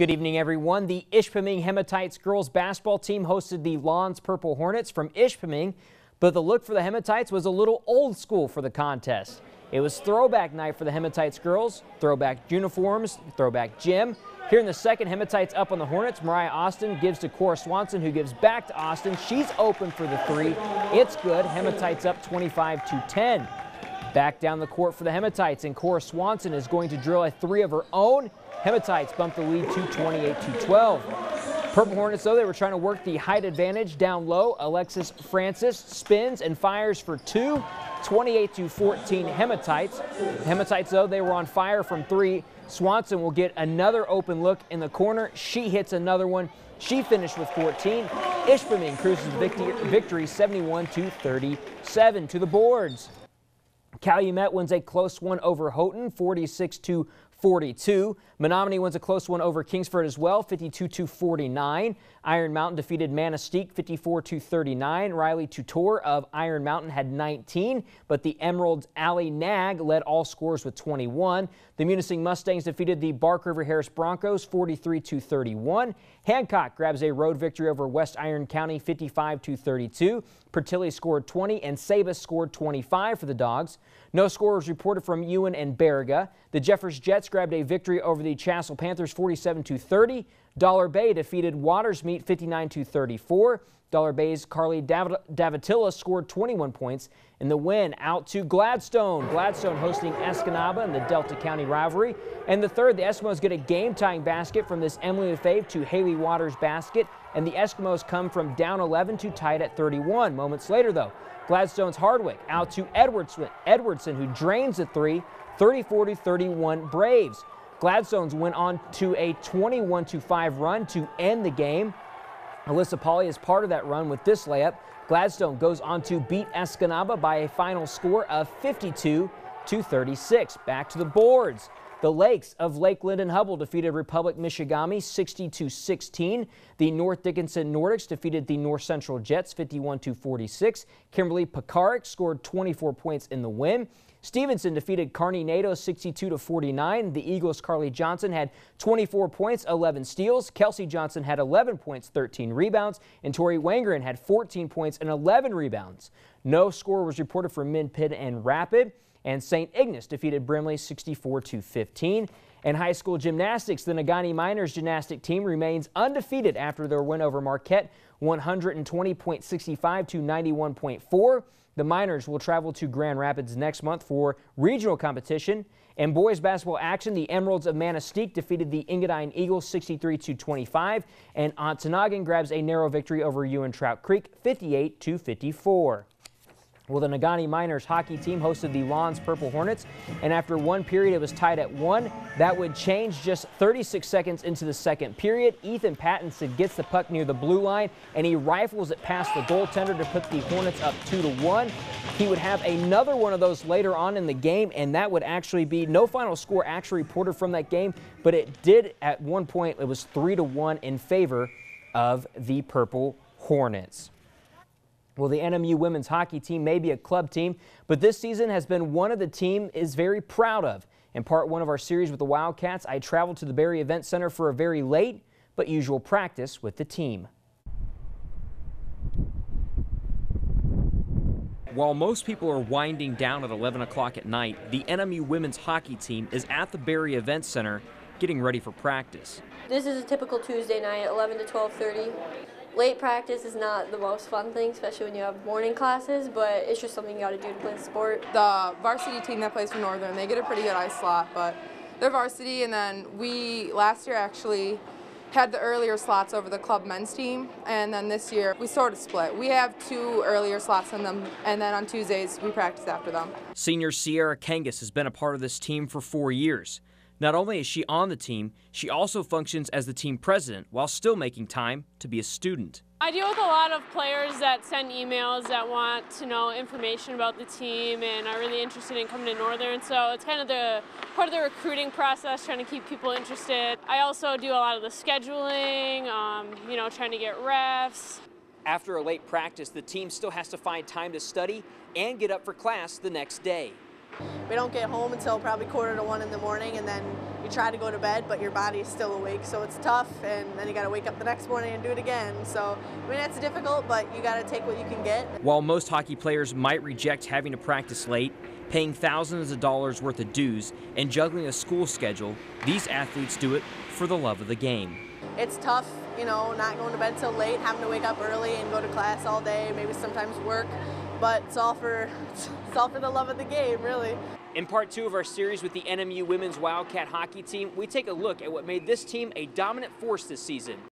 Good evening, everyone. The Ishpeming Hematites girls basketball team hosted the Lawns Purple Hornets from Ishpeming, but the look for the Hematites was a little old school for the contest. It was throwback night for the Hematites girls, throwback uniforms, throwback gym. Here in the second, Hematites up on the Hornets. Mariah Austin gives to Cora Swanson, who gives back to Austin. She's open for the three. It's good. Hematites up 25-10. Back down the court for the Hematites, and Cora Swanson is going to drill a three of her own. Hematites bump the lead to 28-12. Purple Hornets, though, they were trying to work the height advantage down low. Alexis Francis spins and fires for two. 28-14 Hematites. Hematites, though, they were on fire from three. Swanson will get another open look in the corner. She hits another one. She finished with 14. Ishpeming cruises victory 71-37 to the boards. Calumet wins a close one over Houghton, 46-42. Menominee wins a close one over Kingsford as well, 52-49. Iron Mountain defeated Manistee 54-39. Riley Tutor of Iron Mountain had 19, but the Emerald's Allie Nag led all scores with 21. The Munising Mustangs defeated the Bark River Harris Broncos 43-31. Hancock grabs a road victory over West Iron County 55-32. Pertilly scored 20 and Sabas scored 25 for the Dogs. No score was reported from Ewan and Baraga. The Jeffers Jets grabbed a victory over the Chassell Panthers 47-30. Dollar Bay defeated Watersmeet 59-34. Dollar Bay's Carly Davatilla scored 21 points in the win. Out to Gladstone. Gladstone hosting Escanaba in the Delta County rivalry. And the third, the Eskimos get a game-tying basket from this Emily Lefebvre to Haley Waters basket. And the Eskimos come from down 11 to tied at 31. Moments later, though, Gladstone's Hardwick out to Edwardson, who drains the three, 34-31 Braves. Gladstone's went on to a 21-5 run to end the game. Alyssa Pauley is part of that run with this layup. Gladstone goes on to beat Escanaba by a final score of 52-36. Back to the boards. The Lakes of Lakeland and Hubble defeated Republic Michigami 60-16. The North Dickinson Nordics defeated the North Central Jets 51-46. Kimberly Pekarik scored 24 points in the win. Stevenson defeated Kearney NATO 62-49. The Eagles' Carly Johnson had 24 points, 11 steals. Kelsey Johnson had 11 points, 13 rebounds. And Tori Wangeren had 14 points and 11 rebounds. No score was reported for Min-Pid and Rapid. And St. Ignace defeated Brimley 64-15. In high school gymnastics, the Negaunee Miners gymnastic team remains undefeated after their win over Marquette, 120.65 to 91.4. The Miners will travel to Grand Rapids next month for regional competition. In boys basketball action, the Emeralds of Manistee defeated the Engadine Eagles 63-25, and Ontonagon grabs a narrow victory over Ewan Trout Creek 58-54. Well, the Negaunee Miners hockey team hosted the Lawns Purple Hornets, and after one period it was tied at 1. That would change just 36 seconds into the second period. Ethan Pattinson gets the puck near the blue line, and he rifles it past the goaltender to put the Hornets up 2-1. He would have another one of those later on in the game, and that would actually be no final score actually reported from that game, but it did at one point. It was 3-1 in favor of the Purple Hornets. Well, the NMU women's hockey team may be a club team, but this season has been one of the team is very proud of. In part one of our series with the Wildcats, I traveled to the Barry Event Center for a very late but usual practice with the team. While most people are winding down at 11 o'clock at night, the NMU women's hockey team is at the Barry Event Center getting ready for practice. This is a typical Tuesday night, 11 to 12:30. Late practice is not the most fun thing, especially when you have morning classes, but it's just something you got to do to play the sport. The varsity team that plays for Northern, they get a pretty good ice slot, but they're varsity, and then we last year actually had the earlier slots over the club men's team, and then this year we sort of split. We have 2 earlier slots in them, and then on Tuesdays we practice after them. Senior Sierra Kangas has been a part of this team for 4 years. Not only is she on the team, she also functions as the team president while still making time to be a student. I deal with a lot of players that send emails that want to know information about the team and are really interested in coming to Northern. So it's kind of the part of the recruiting process, trying to keep people interested. I also do a lot of the scheduling, trying to get refs. After a late practice, the team still has to find time to study and get up for class the next day. We don't get home until probably 1:45 in the morning, and then you try to go to bed, but your body is still awake, so it's tough, and then you got to wake up the next morning and do it again. So, I mean, it's difficult, but you got to take what you can get. While most hockey players might reject having to practice late, paying thousands of dollars worth of dues, and juggling a school schedule, these athletes do it for the love of the game. It's tough, you know, not going to bed till late, having to wake up early and go to class all day, maybe sometimes work, but it's all for the love of the game, really. In part 2 of our series with the NMU women's Wildcat hockey team, we take a look at what made this team a dominant force this season.